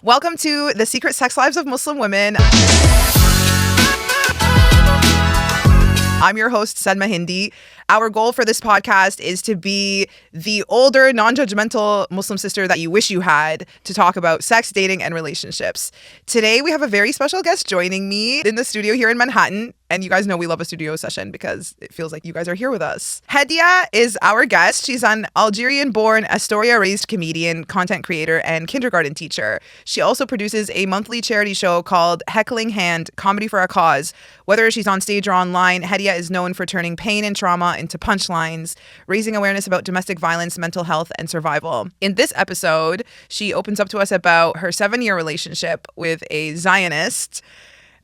Welcome to The Secret Sex Lives of Muslim Women. I'm your host, Salma Hindi. Our goal for this podcast is to be the older, non-judgmental Muslim sister that you wish you had to talk about sex, dating, and relationships. Today, we have a very special guest joining me in the studio here in Manhattan. And you guys know we love a studio session because it feels like you guys are here with us. Hedya is our guest. She's an Algerian-born, Astoria-raised comedian, content creator, and kindergarten teacher. She also produces a monthly charity show called Heckling Hand, Comedy for a Cause. Whether she's on stage or online, Hedya is known for turning pain and trauma into punchlines, raising awareness about domestic violence, mental health, and survival. In this episode, she opens up to us about her 7-year relationship with a Zionist,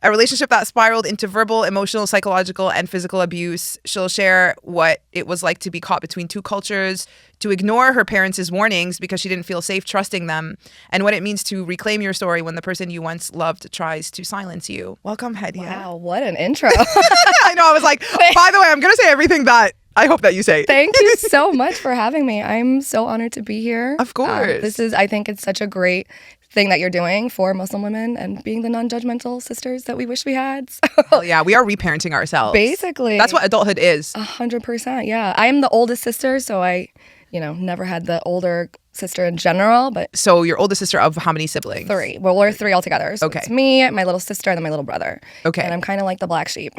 a relationship that spiraled into verbal, emotional, psychological, and physical abuse. She'll share what it was like to be caught between two cultures, to ignore her parents' warnings because she didn't feel safe trusting them, and what it means to reclaim your story when the person you once loved tries to silence you. Welcome, Hedya. Wow, what an intro. I know, I was like, by the way, I'm going to say everything that I hope that you say. Thank you so much for having me. I'm so honored to be here. Of course. I think it's such a great thing that you're doing for Muslim women and being the non-judgmental sisters that we wish we had. So, oh yeah, we are reparenting ourselves. basically. That's what adulthood is. 100%, yeah. I am the oldest sister, so I, never had the older sister in general, but So your oldest sister of how many siblings? 3. Well, we're 3 altogether. So Okay. it's me, my little sister, and then my little brother. Okay. And I'm kind of like the black sheep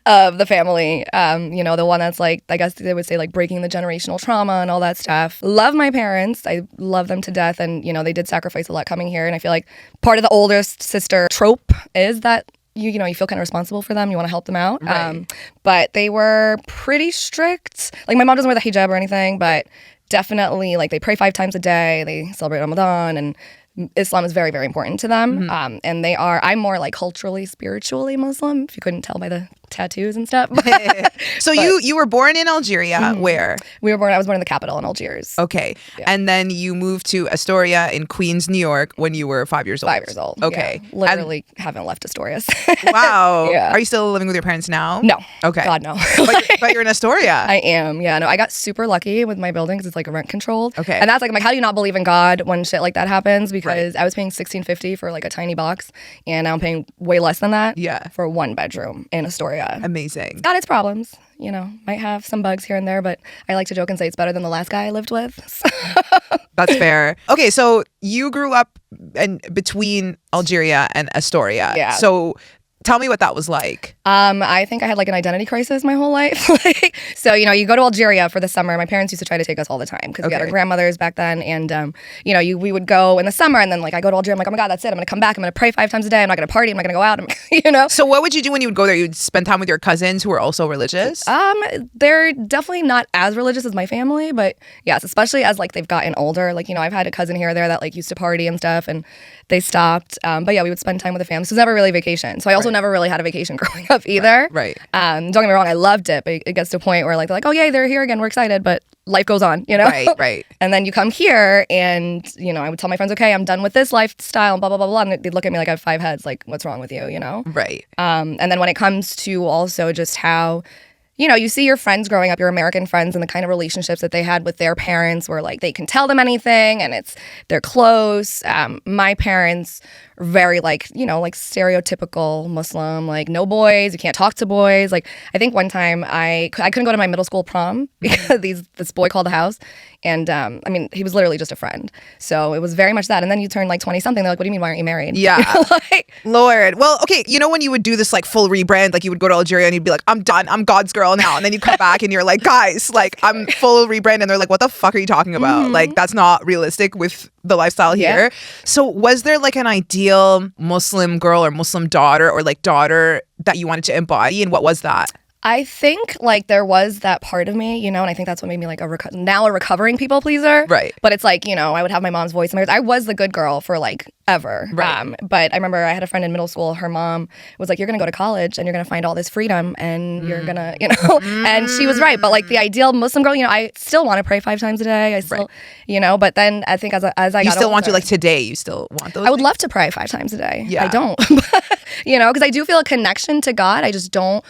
of the family. The one that's like, I guess they would say like breaking the generational trauma and all that stuff. Love my parents. I love them to death. And, they did sacrifice a lot coming here. And I feel like part of the oldest sister trope is that you feel kind of responsible for them. You want to help them out. Right. But they were pretty strict. Like my mom doesn't wear the hijab or anything, but definitely like they pray 5 times a day. They celebrate Ramadan, and Islam is very, very important to them. Mm-hmm. And I'm more like culturally, spiritually Muslim, if you couldn't tell by the tattoos and stuff. So you were born in Algeria, where? I was born in the capital in Algiers. Okay. Yeah. And then you moved to Astoria in Queens, New York when you were 5 years old. 5 years old. Okay. Yeah. Literally haven't left Astoria. Wow. Yeah. Are you still living with your parents now? No. Okay. God, no. But you're in Astoria. I am. Yeah, no, I got super lucky with my building because it's like rent controlled. Okay. And that's like, I'm like, how do you not believe in God when shit like that happens? Because Right. I was paying $16.50 for like a tiny box, and now I'm paying way less than that Yeah. for 1 bedroom in Astoria. Amazing. Got its problems, might have some bugs here and there, but I like to joke and say it's better than the last guy I lived with. That's fair. Okay, so you grew up between Algeria and Astoria. Yeah. So tell me what that was like. I think I had like an identity crisis my whole life. So, you go to Algeria for the summer. My parents used to try to take us all the time because we had our Okay. grandmothers back then. And, we would go in the summer, and then like I go to Algeria. I'm like, oh my God, that's it. I'm going to come back. I'm going to pray 5 times a day. I'm not going to party. I'm not going to go out. So what would you do when you would go there? You'd spend time with your cousins who were also religious? They're definitely not as religious as my family, but yes, especially as like they've gotten older. Like, I've had a cousin here or there that like used to party and stuff, and they stopped. But yeah, we would spend time with the family. So it was never really vacation. So I also never really had a vacation growing up either. Right. Don't get me wrong, I loved it, but it gets to a point where like they're like, oh yay, they're here again, we're excited, but life goes on, Right. And then you come here, and I would tell my friends, okay, I'm done with this lifestyle, and blah blah blah blah, and they'd look at me like I have 5 heads, like what's wrong with you, Right. And then when it comes to also just how you see your friends growing up, your American friends, and the kind of relationships that they had with their parents where like they can tell them anything and they're close. My parents are very like stereotypical Muslim, like no boys, you can't talk to boys. Like I think one time I couldn't go to my middle school prom because this boy called the house, and he was literally just a friend. So it was very much that. And then you turn like 20 something, they're like, what do you mean, why aren't you married? Yeah. Like, Lord. Well, okay, when you would do this like full rebrand, like you would go to Algeria and you'd be like, I'm done, I'm God's girl now. And then you come back and you're like, guys, like I'm full rebrand. And they're like, what the fuck are you talking about? Like that's not realistic with the lifestyle here. Yeah. So was there like an ideal Muslim girl or Muslim daughter or like daughter that you wanted to embody? And what was that? I think like there was that part of me, and I think that's what made me like a recovering people pleaser. Right. But it's like, I would have my mom's voice. I was the good girl for like ever. Right. But I remember I had a friend in middle school. Her mom was like, you're going to go to college and you're going to find all this freedom and you're going to, and she was right. But like the ideal Muslim girl, I still want to pray 5 times a day. I still, but then I think as I got You still want to, older, like today, you still want those I would things? love to pray 5 times a day. Yeah. I don't, because I do feel a connection to God. I just don't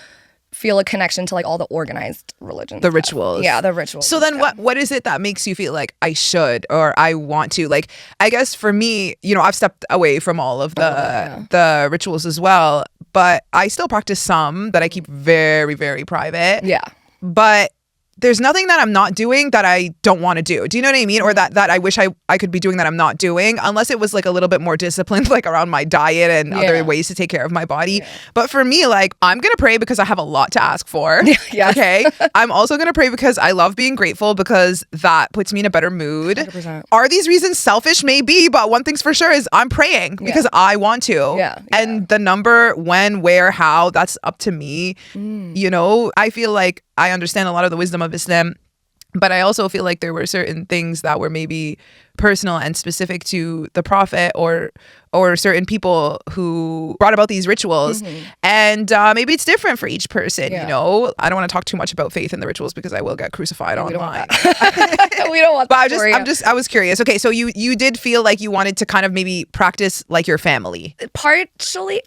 feel a connection to like all the organized religions. The rituals. Yeah, the rituals. So then what is it that makes you feel like I should or I want to? Like, I guess for me, you know, I've stepped away from all of the rituals as well, but I still practice some that I keep very, very private. Yeah. But there's nothing that I'm not doing that I don't want to do. Do you know what I mean? Or that I wish I could be doing that I'm not doing, unless it was like a little bit more disciplined, like around my diet and other ways to take care of my body. Yeah. But for me, like, I'm going to pray because I have a lot to ask for. Yes. Okay. I'm also going to pray because I love being grateful, because that puts me in a better mood. 100%. Are these reasons selfish? Maybe. But one thing's for sure is I'm praying because I want to. Yeah. And the number, when, where, how, that's up to me. You know, I feel like I understand a lot of the wisdom of Islam, but I also feel like there were certain things that were maybe personal and specific to the Prophet or certain people who brought about these rituals. And maybe it's different for each person, you know? I don't want to talk too much about faith in the rituals because I will get crucified online. We don't want that. But I was curious. Okay, so you did feel like you wanted to kind of maybe practice like your family. Partially,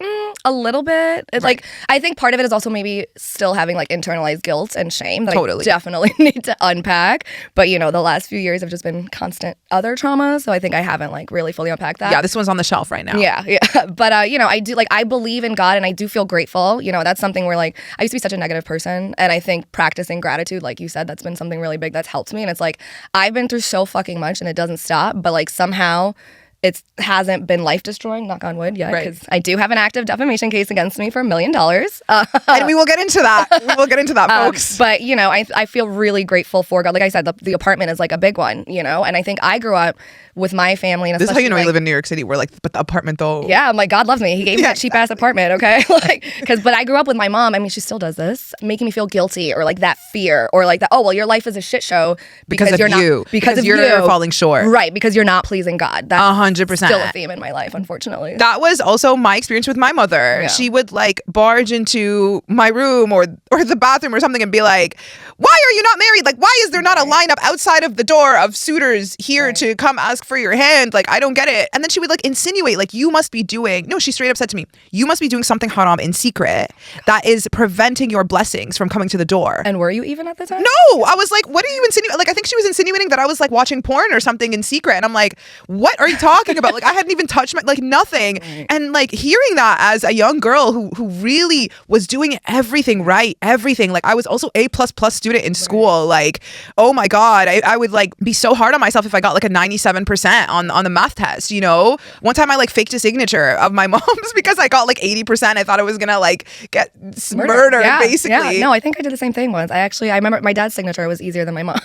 a little bit. It's like, I think part of it is also maybe still having like internalized guilt and shame that I definitely need to unpack. But, you know, the last few years have just been constant other trauma, so I think I haven't like really fully unpacked that. Yeah, this one's on the shelf right now. Yeah. But you know, I do, like, I believe in God and I do feel grateful. You know, that's something where like I used to be such a negative person, and I think practicing gratitude, like you said, that's been something really big that's helped me. And it's like I've been through so fucking much and it doesn't stop, but like somehow it hasn't been life destroying, knock on wood, yet, because I do have an active defamation case against me for $1 million. And we will get into that. We will get into that, folks. But, you know, I feel really grateful for God. Like I said, the apartment is like a big one, you know, and I think I grew up with my family. And this is how you know you live in New York City. We're like, but the apartment though. Yeah, I'm like, God loves me. He gave me that cheap ass apartment, okay? Like, but I grew up with my mom. I mean, she still does this, making me feel guilty or like that fear or like that, oh, well, your life is a shit show because you're not, because you're falling short. Right, because you're not pleasing God. That's 100%. Still a theme in my life, unfortunately. That was also my experience with my mother. Yeah. She would like barge into my room or the bathroom or something and be like, why are you not married? Like, why is there not a lineup outside of the door of suitors here to come ask for your hand? Like, I don't get it. And then she would like insinuate, like, you must be doing, no, she straight up said to me, you must be doing something haram in secret that is preventing your blessings from coming to the door. And were you even at the time? No, I was like, what are you insinuating? Like, I think she was insinuating that I was like watching porn or something in secret. And I'm like, what are you talking about? Like, I hadn't even touched my, like, nothing. Right. And like hearing that as a young girl who really was doing everything right, everything. Like, I was also A++ student in school. Like, oh my God, I would like be so hard on myself if I got like a 97% on the math test, you know? One time I like faked a signature of my mom's because I got like 80%. I thought I was gonna like get murdered, basically. Yeah. No, I think I did the same thing once. I remember my dad's signature was easier than my mom's.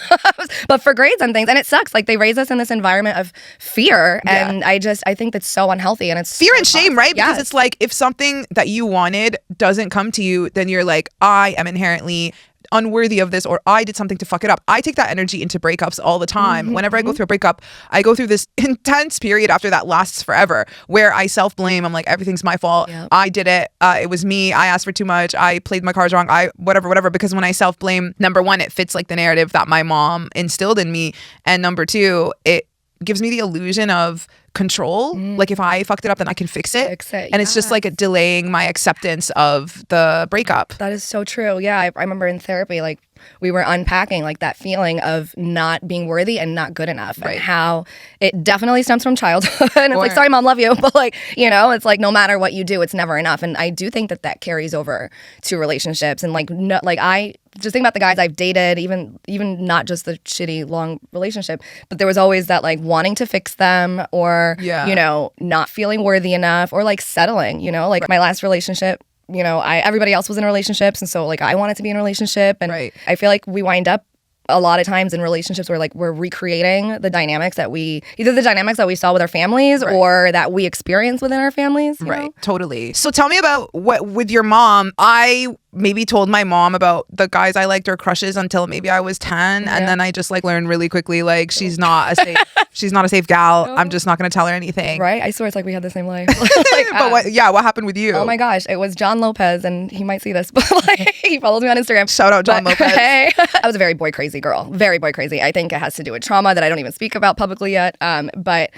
But for grades and things, and it sucks. Like, they raise us in this environment of fear, and I think that's so unhealthy, and it's fear so and shame, right? Because it's like, if something that you wanted doesn't come to you, then you're like, I am inherently unworthy of this, or I did something to fuck it up. I take that energy into breakups all the time. Whenever I go through a breakup, I go through this intense period after that lasts forever where I self-blame. I'm like, everything's my fault. Yep. I did it. It was me. I asked for too much. I played my cards wrong. Whatever. Because when I self-blame, number one, it fits like the narrative that my mom instilled in me. And number two, it gives me the illusion of control. Like, if I fucked it up, then I can fix it. And it's just like delaying my acceptance of the breakup. That is so true. Yeah, I remember in therapy, like, we were unpacking like that feeling of not being worthy and not good enough, and how it definitely stems from childhood. And it's like, sorry, mom, love you, but like, you know, it's like no matter what you do, it's never enough. And I do think that carries over to relationships. And like, no, like, I just think about the guys I've dated, even not just the shitty long relationship, but there was always that like wanting to fix them, or you know, not feeling worthy enough, or like settling. You know, like my last relationship, you know, everybody else was in relationships, and so like I wanted to be in a relationship, and I feel like we wind up a lot of times in relationships where like we're recreating the dynamics that we saw with our families or that we experience within our families. You know? Totally. So tell me about what with your mom. I maybe told my mom about the guys I liked or crushes until maybe I was 10, and then I just like learned really quickly, like, she's not a safe gal. No. I'm just not going to tell her anything. Right? I swear it's like we had the same life. Like, but what happened with you? Oh my gosh, it was John Lopez, and he might see this, but like, he follows me on Instagram. Shout out John Lopez. Hey, I was a very boy crazy girl, very boy crazy. I think it has to do with trauma that I don't even speak about publicly yet. But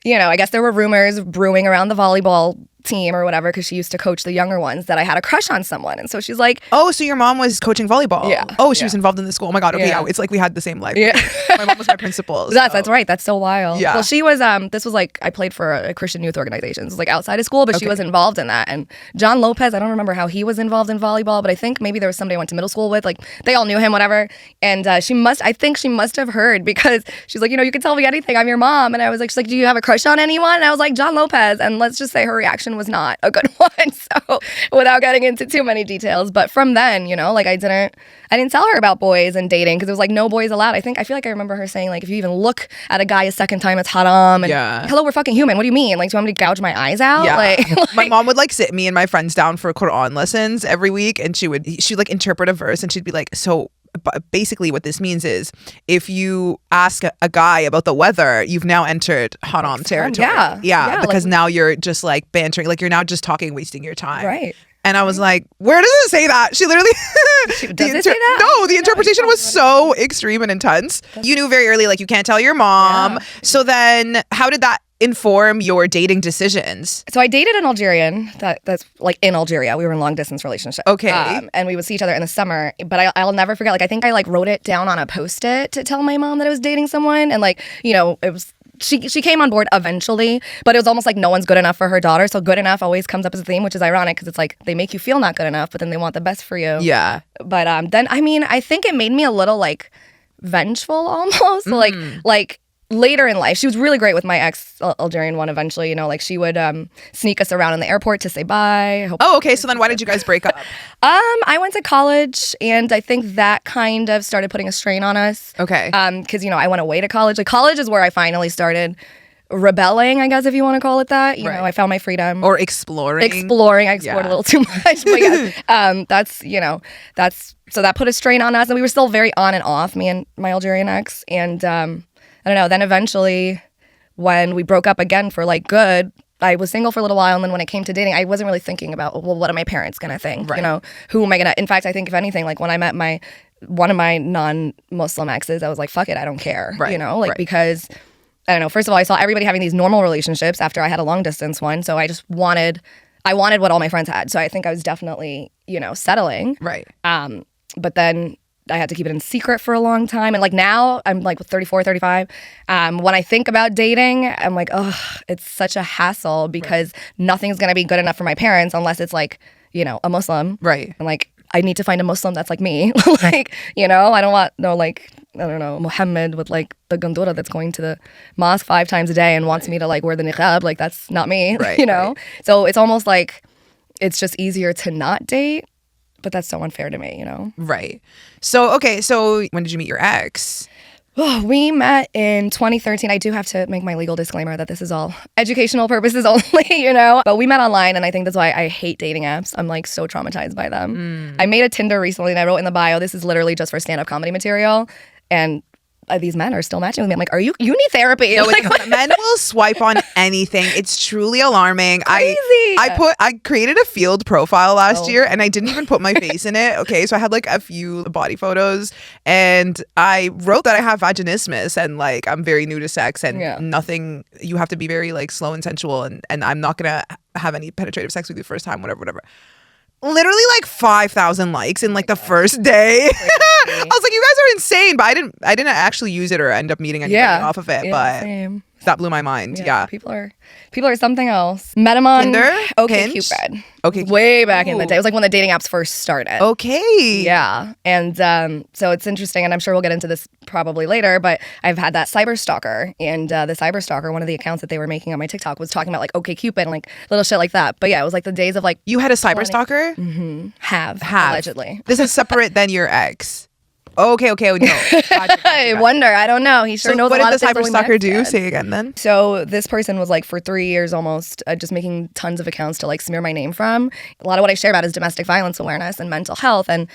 you know, I guess there were rumors brewing around the volleyball team or whatever, because she used to coach the younger ones, that I had a crush on someone. And so she's like, oh, so your mom was coaching volleyball? Yeah. Oh, she was involved in the school. Oh my God. Okay, Yeah. yeah. It's like we had the same life. Yeah. My mom was my principal. That's right. That's so wild. Yeah. Well, she was, this was like, I played for a Christian youth organization. It was like outside of school, but she was involved in that. And John Lopez, I don't remember how he was involved in volleyball, but I think maybe there was somebody I went to middle school with. Like, they all knew him, whatever. And I think she must have heard, because she's like, you can tell me anything. I'm your mom. And I was like, she's like, do you have a crush on anyone? And I was like, John Lopez. And let's just say her reaction was not a good one. So without getting into too many details, but from then, like I didn't tell her about boys and dating, because it was like no boys allowed. I feel like I remember her saying, like, if you even look at a guy a second time, it's haram. And hello, we're fucking human. What do you mean? Like, do you want me to gouge my eyes out? Yeah. Like, my mom would like sit me and my friends down for Quran lessons every week, and she'd like interpret a verse, and she'd be like, so basically what this means is if you ask a guy about the weather, you've now entered haram territory. Yeah, because now you're just like bantering, like you're now just talking, wasting your time. Right. And I was like, where does it say that? She literally does it say that? No, the interpretation was so extreme and intense. You knew very early, like, you can't tell your mom. Yeah. So then how did that inform your dating decisions? So I dated an Algerian that's like in Algeria. We were in long distance relationship. Okay. And we would see each other in the summer, but I'll never forget, like, I think I like wrote it down on a Post-it to tell my mom that I was dating someone. And like, it was, she came on board eventually, but it was almost like no one's good enough for her daughter. So good enough always comes up as a theme, which is ironic, because it's like they make you feel not good enough, but then they want the best for you. Yeah. But then, I think it made me a little like vengeful almost. So, like later in life, she was really great with my ex Algerian one eventually, like she would sneak us around in the airport to say bye. Oh, okay. So then why did you guys break up? I went to college, and I think that kind of started putting a strain on us. Okay. Because, I went away to college. Like, college is where I finally started rebelling, I guess, if you want to call it that. You know, I found my freedom. Or exploring. I explored a little too much. But yeah, so that put a strain on us. And we were still very on and off, me and my Algerian ex. And I don't know, then eventually when we broke up again for like good, I was single for a little while. And then when it came to dating, I wasn't really thinking about, well, what are my parents going to think? Right. Who am I going to, in fact, I think if anything, like when I met one of my non-Muslim exes, I was like, fuck it, I don't care. Right. Because I don't know, first of all, I saw everybody having these normal relationships after I had a long distance one. So I wanted what all my friends had. So I think I was definitely, settling. Right. But then I had to keep it in secret for a long time. And like now I'm like 34, 35. When I think about dating, I'm like, oh, it's such a hassle, because nothing's going to be good enough for my parents unless it's like, a Muslim. Right. And like, I need to find a Muslim that's like me. Like, I don't want Muhammad with like the gandura that's going to the mosque 5 times a day and wants me to like wear the niqab. Like, that's not me, right, Right. So it's almost like it's just easier to not date. But that's so unfair to me, Right. So, okay. So when did you meet your ex? Oh, we met in 2013. I do have to make my legal disclaimer that this is all educational purposes only, But we met online, and I think that's why I hate dating apps. I'm like so traumatized by them. I made a Tinder recently, and I wrote in the bio, this is literally just for stand-up comedy material. And these men are still matching with me. I'm like, you need therapy. No, like, men will swipe on anything. It's truly alarming. Crazy. I created a field profile last year, and I didn't even put my face in it. Okay, so I had like a few body photos, and I wrote that I have vaginismus, and like I'm very new to sex, and nothing. You have to be very like slow and sensual, and I'm not gonna have any penetrative sex with you the first time, whatever. Literally like 5,000 likes in like the first day. I was like, you guys are insane, but I didn't actually use it or end up meeting anybody off of it. But same. that blew my mind. Yeah. People are something else. Met him on Tinder? OkCupid. Okay. Way back in the day. It was like when the dating apps first started. Okay. Yeah. And so it's interesting, and I'm sure we'll get into this probably later, but I've had that cyber stalker, and the cyber stalker, one of the accounts that they were making on my TikTok was talking about like OkCupid and like little shit like that. But yeah, it was like the days of like... You had a cyber stalker? Mm-hmm. Have. Allegedly. This is separate than your ex. Okay, no. Gotcha. I wonder. I don't know. He sure knows a lot of things. What did the cyber stalker do? Say again then. So this person was like for 3 years almost just making tons of accounts to like smear my name from. A lot of what I share about is domestic violence awareness and mental health. And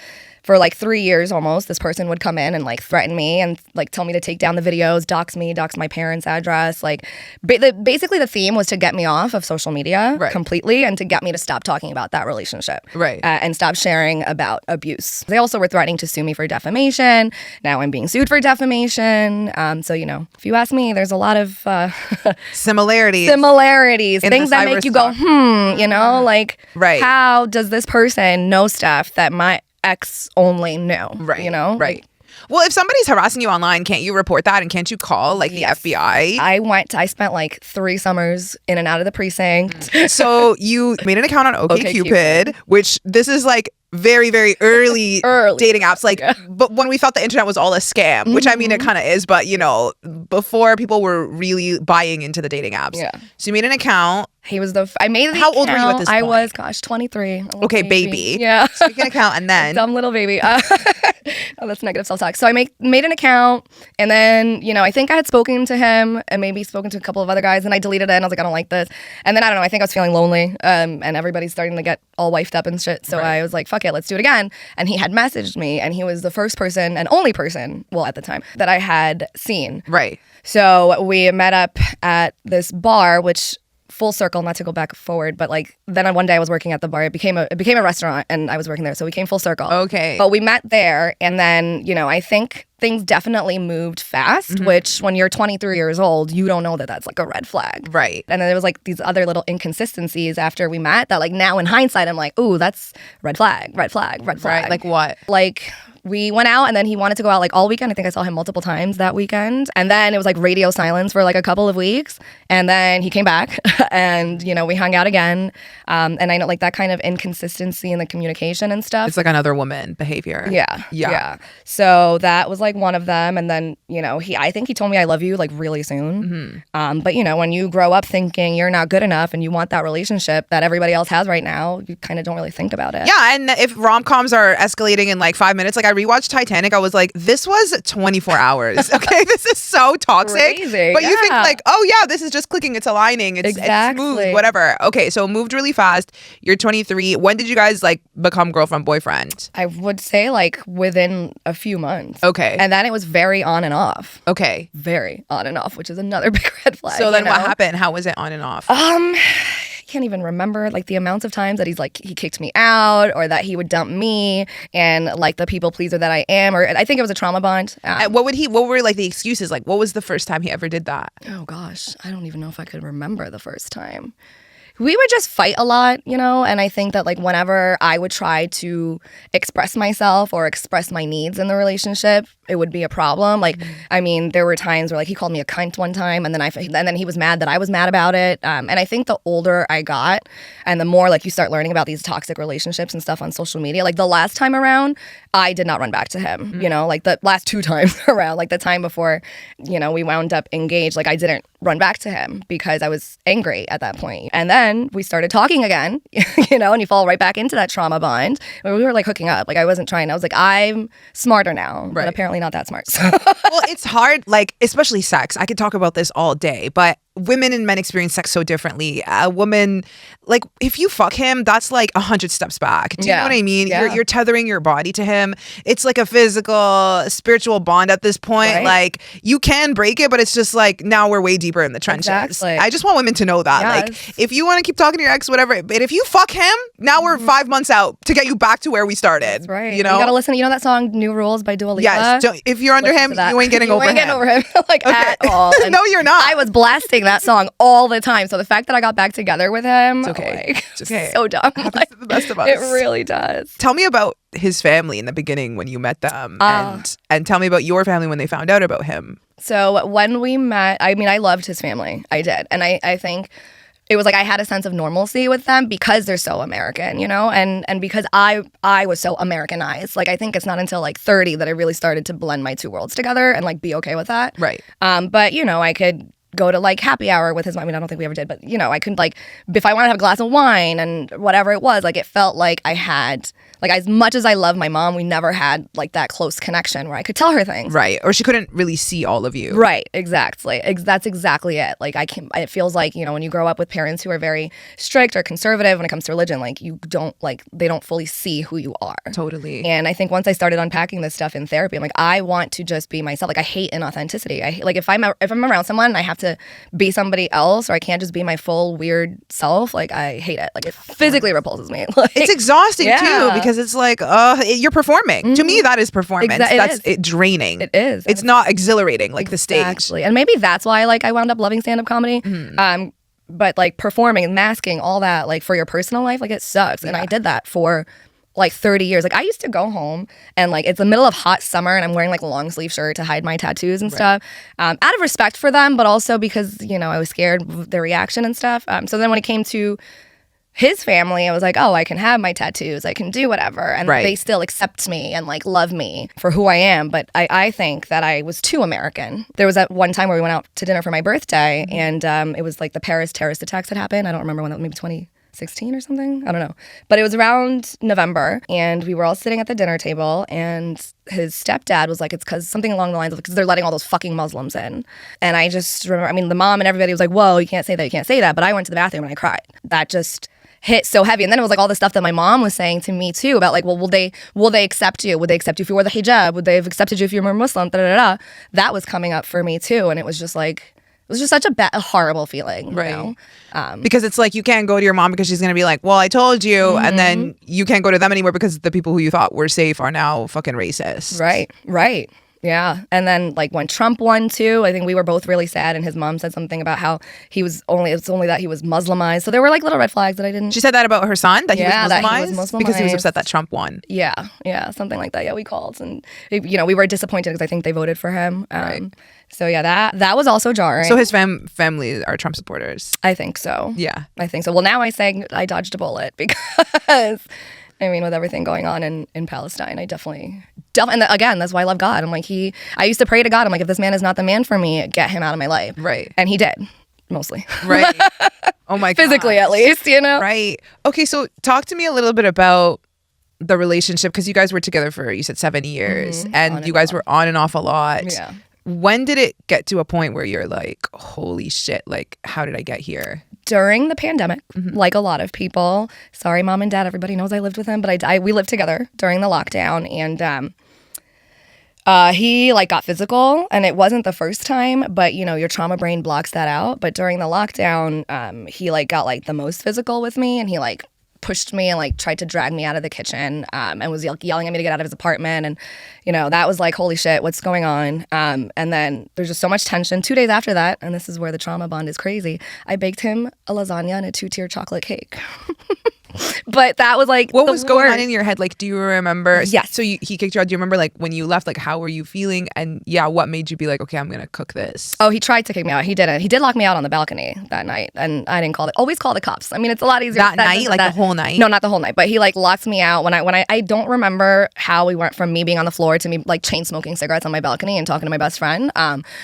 for like 3 years almost, this person would come in and like threaten me and like tell me to take down the videos, dox me, dox my parents' address. Like basically the theme was to get me off of social media completely and to get me to stop talking about that relationship. Right. And stop sharing about abuse. They also were threatening to sue me for defamation. Now I'm being sued for defamation. So, you know, if you ask me, there's a lot of similarities. Things that make you go, you know, like how does this person know stuff that my ex only knew? Right. You know? Right. Well, if somebody's harassing you online, can't you report that and can't you call like the FBI? I spent like 3 summers in and out of the precinct. So you made an account on OkCupid, which this is like very, very early dating apps. Like, but when we thought the internet was all a scam, which I mean, it kind of is, but you know, before people were really buying into the dating apps. Yeah. So you made an account. He was I made the How old were you at this point? I was, 23. Okay, baby. Yeah. So make an account and then. Dumb little baby. Oh, that's negative self-talk. So I made an account and then, you know, I think I had spoken to him and maybe spoken to a couple of other guys and I deleted it and I was like, I don't like this. And then I don't know, I think I was feeling lonely and everybody's starting to get all wifed up and shit. So I was like, fuck it, let's do it again. And he had messaged me and he was the first person and only person, well, at the time, that I had seen. Right. So we met up at this bar, which full circle, not to go back forward, but like then one day I was working at the bar. It became a restaurant and I was working there. So we came full circle. Okay. But we met there and then, you know, I think things definitely moved fast, which when you're 23 years old, you don't know that that's like a red flag. Right. And then there was like these other little inconsistencies after we met that like now in hindsight, I'm like, ooh, that's red flag. Right. Like what? Like we went out and then he wanted to go out like all weekend. I think I saw him multiple times that weekend. And then it was like radio silence for like a couple of weeks. And then he came back and, you know, we hung out again. And I know like that kind of inconsistency in the communication and stuff. It's like another woman behavior. Yeah. So that was like one of them. And then, you know, I think he told me I love you like really soon. But, you know, when you grow up thinking you're not good enough and you want that relationship that everybody else has right now, you kind of don't really think about it. Yeah. And if rom-coms are escalating in like 5 minutes, like I rewatched Titanic, I was like, this was 24 hours. Okay, this is so toxic. Crazy, but you think like, oh yeah, this is just clicking, it's aligning, it's smooth, whatever. Okay, so it moved really fast. You're 23. When did you guys like become girlfriend boyfriend? I would say like within a few months. Okay. And then it was very on and off. Okay. Very on and off, which is another big red flag. So then what happened? How was it on and off? Can't even remember like the amounts of times that he kicked me out or that he would dump me and like the people pleaser that I am, or I think it was a trauma bond. What were like the excuses? Like what was the first time he ever did that? Oh gosh, I don't even know if I could remember the first time. We would just fight a lot, you know, and I think that like whenever I would try to express myself or express my needs in the relationship, it would be a problem. Like, I mean, there were times where like he called me a cunt one time and then he was mad that I was mad about it. And I think the older I got and the more like you start learning about these toxic relationships and stuff on social media, like the last time around, I did not run back to him, you know, like the last 2 times around, like the time before, you know, we wound up engaged, like I didn't run back to him because I was angry at that point. And then we started talking again, you know, and you fall right back into that trauma bond. We were like hooking up. Like I wasn't trying. I was like, I'm smarter now, but apparently not that smart. Well, it's hard, like especially sex. I could talk about this all day, but women and men experience sex so differently. A woman, like if you fuck him, that's like 100 steps back. Do you know what I mean? Yeah. You're tethering your body to him. It's like a physical, spiritual bond at this point. Right. Like you can break it, but it's just like now we're way deeper in the trenches. Exactly. I just want women to know that. Yes. Like if you want to keep talking to your ex, whatever, but if you fuck him, now we're 5 months out to get you back to where we started. That's right. You know? You gotta listen. You know that song "New Rules" by Dua Lipa? Yes. If you're under him, you ain't getting over him. Like at all. And no, you're not. I was blasting that song all the time. So the fact that I got back together with him, it's okay. Like, it's okay. So dumb. Happens to the best of us. It really does. Tell me about his family in the beginning when you met them, and tell me about your family when they found out about him. So when we met, I mean, I loved his family. I did. And I think it was like I had a sense of normalcy with them because they're so American, you know, and because I was so Americanized. Like I think it's not until like 30 that I really started to blend my 2 worlds together and like be okay with that. Right. But you know, I could go to like happy hour with his mom. I mean, I don't think we ever did, but you know, I couldn't like, if I wanted to have a glass of wine and whatever it was, like it felt like I had, like as much as I love my mom, we never had like that close connection where I could tell her things. Right. Or she couldn't really see all of you. Right. Exactly. That's exactly it. Like it feels like, you know, when you grow up with parents who are very strict or conservative when it comes to religion, like you don't like, they don't fully see who you are. Totally. And I think once I started unpacking this stuff in therapy, I'm like, I want to just be myself. Like I hate inauthenticity. Like if I'm around someone and I have to be somebody else or I can't just be my full weird self, like I hate it. Like it physically repulses me. Like, it's exhausting too, because it's like you're performing. To me, that is performance. That's draining. It is. It's not exhilarating like the stage. Exactly. And maybe that's why like I wound up loving stand-up comedy. But like performing and masking, all that, like for your personal life, like it sucks. And I did that for like 30 years. Like I used to go home and like it's the middle of hot summer and I'm wearing like a long sleeve shirt to hide my tattoos and stuff, out of respect for them, but also because, you know, I was scared of their reaction and stuff. So then when it came to his family, I was like, oh, I can have my tattoos, I can do whatever, and they still accept me and like love me for who I am. But I think that I was too American. There was that one time where we went out to dinner for my birthday, and it was like the Paris terrorist attacks had happened. I don't remember when that was, maybe 2016 or something, I don't know, but it was around November, and we were all sitting at the dinner table, and his stepdad was like, it's because something along the lines of because they're letting all those fucking Muslims in. And I just remember, I mean, the mom and everybody was like, whoa, you can't say that, you can't say that. But I went to the bathroom and I cried. That just hit so heavy. And then it was like all the stuff that my mom was saying to me too about like, well, will they accept you? Would they accept you if you wore the hijab? Would they have accepted you if you were Muslim? That was coming up for me too. And it was just like, it was just such a horrible feeling, right? You know? Because it's like you can't go to your mom because she's gonna be like, well, I told you, and then you can't go to them anymore because the people who you thought were safe are now fucking racist. Right. Yeah. And then like when Trump won too, I think we were both really sad, and his mom said something about how it's only that he was Muslimized. So there were like little red flags that I didn't. She said that about her son, that he was Muslimized? That he was Muslimized. Because he was upset that Trump won. Yeah, something like that. Yeah, we called, and you know, we were disappointed because I think they voted for him. So yeah, that was also jarring. So his family are Trump supporters? I think so. Yeah. I think so. Well, now I say I dodged a bullet because I mean, with everything going on in Palestine, I definitely, and again, that's why I love God. I'm like, I used to pray to God. I'm like, if this man is not the man for me, get him out of my life. Right. And he did, mostly. Right. Oh my God. Physically, at least, you know? Right. Okay, so talk to me a little bit about the relationship, because you guys were together for, you said 7 years, and you guys were on and off a lot. Yeah. When did it get to a point where you're like, holy shit, like, how did I get here? During the pandemic, like a lot of people. Sorry, mom and dad, everybody knows I lived with him, but we lived together during the lockdown, and he like got physical, and it wasn't the first time, but you know, your trauma brain blocks that out. But during the lockdown, he like got like the most physical with me, and he like pushed me and like tried to drag me out of the kitchen, and was yelling at me to get out of his apartment, and you know, that was like, holy shit, what's going on? And then there's just so much tension. 2 days after that, and this is where the trauma bond is crazy, I baked him a lasagna and a 2-tier chocolate cake. But that was like, what was going on in your head? Like, do you remember? Yes. So he kicked you out. Do you remember like when you left, like how were you feeling? And yeah, what made you be like, okay, I'm going to cook this? Oh, he tried to kick me out. He didn't. He did lock me out on the balcony that night, and I didn't always call the cops. I mean, it's a lot easier. That night? Like the whole night? No, not the whole night, but he like locked me out when I don't remember how we went from me being on the floor to me like chain smoking cigarettes on my balcony and talking to my best friend.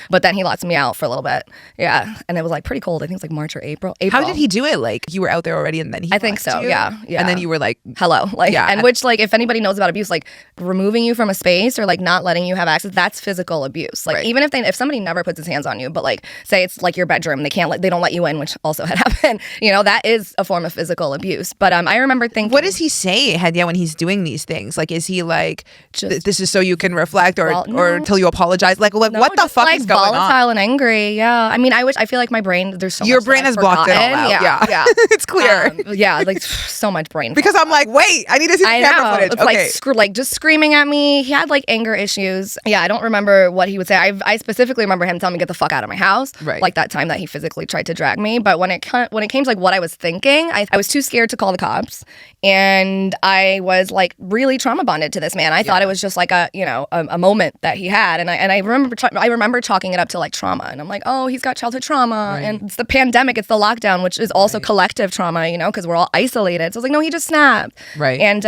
But then he locked me out for a little bit. Yeah. And it was like pretty cold. I think it was like March or April. How did he do it? Like you were out there already, and then he I think so. You? Yeah. And then you were like, hello, like, and which like, if anybody knows about abuse, like removing you from a space or like not letting you have access, that's physical abuse. Like even if somebody never puts his hands on you, but like say it's like your bedroom, they don't let you in, which also had happened, you know, that is a form of physical abuse. But I remember thinking, what does he say, Hedya, when he's doing these things? Like, is he like, this is so you can reflect, or till you apologize? Like, what the fuck like is going on? Volatile and angry. Yeah. I mean, I feel like my brain, there's so your much brain has blocked it all out. Yeah. It's clear. Yeah, like so much brain. Because I'm like, wait, I need to see the camera footage. It's like just screaming at me. He had like anger issues. Yeah, I don't remember what he would say. I specifically remember him telling me, get the fuck out of my house. Right. Like that time that he physically tried to drag me. But when it came to like what I was thinking, I was too scared to call the cops. And I was like really trauma bonded to this man. I thought it was just like a moment that he had. And I remember chalking it up to like trauma. And I'm like, oh, he's got childhood trauma. Right. And it's the pandemic, it's the lockdown, which is also collective trauma, you know, because we're all isolated. related. So I was like, no, he just snapped. Right. And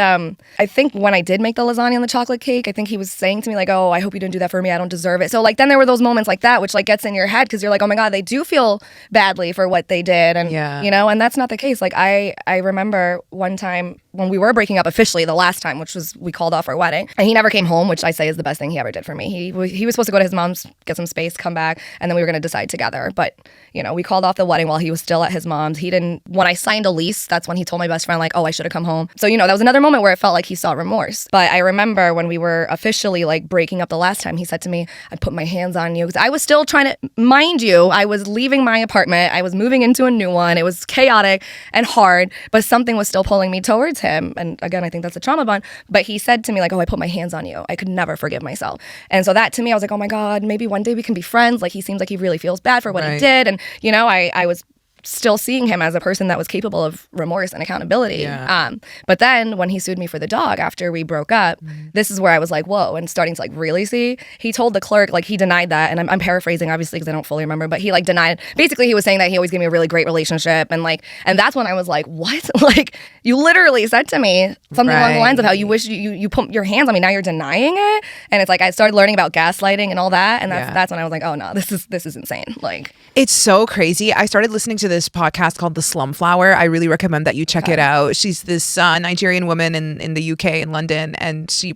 I think when I did make the lasagna and the chocolate cake, I think he was saying to me like, oh, I hope you didn't do that for me. I don't deserve it. So like then there were those moments like that, which like gets in your head because you're like, oh my God, they do feel badly for what they did. And, you know, and that's not the case. Like I remember one time when we were breaking up officially, the last time, which was we called off our wedding, and he never came home, which I say is the best thing he ever did for me. He was supposed to go to his mom's, get some space, come back, and then we were going to decide together. But, you know, we called off the wedding while he was still at his mom's. He didn't, when I signed a lease, that's when he told my best friend, like, oh, I should have come home. So, you know, that was another moment where it felt like he saw remorse. But I remember when we were officially like breaking up the last time, he said to me, I put my hands on you. Because I was still trying to, mind you, I was leaving my apartment. I was moving into a new one. It was chaotic and hard, but something was still pulling me towards him. And again, I think that's a trauma bond. But he said to me like, oh, I put my hands on you. I could never forgive myself. And so that to me, I was like, oh my God, maybe one day we can be friends. Like he seems like he really feels bad for what he did. And, you know, I was still seeing him as a person that was capable of remorse and accountability. Yeah. But then when he sued me for the dog after we broke up, this is where I was like, whoa, and starting to like really see. He told the clerk, like he denied that, and I'm paraphrasing obviously because I don't fully remember, but he like denied, basically he was saying that he always gave me a really great relationship, and that's when I was like, what? Like you literally said to me something along the lines of how you wish you put your hands on me, now you're denying it. And it's like I started learning about gaslighting and all that, and that's when I was like, oh no, this is insane. Like it's so crazy. I started listening to this podcast called The Slum Flower. I really recommend that you check it out. She's this Nigerian woman in the UK, in London, and she,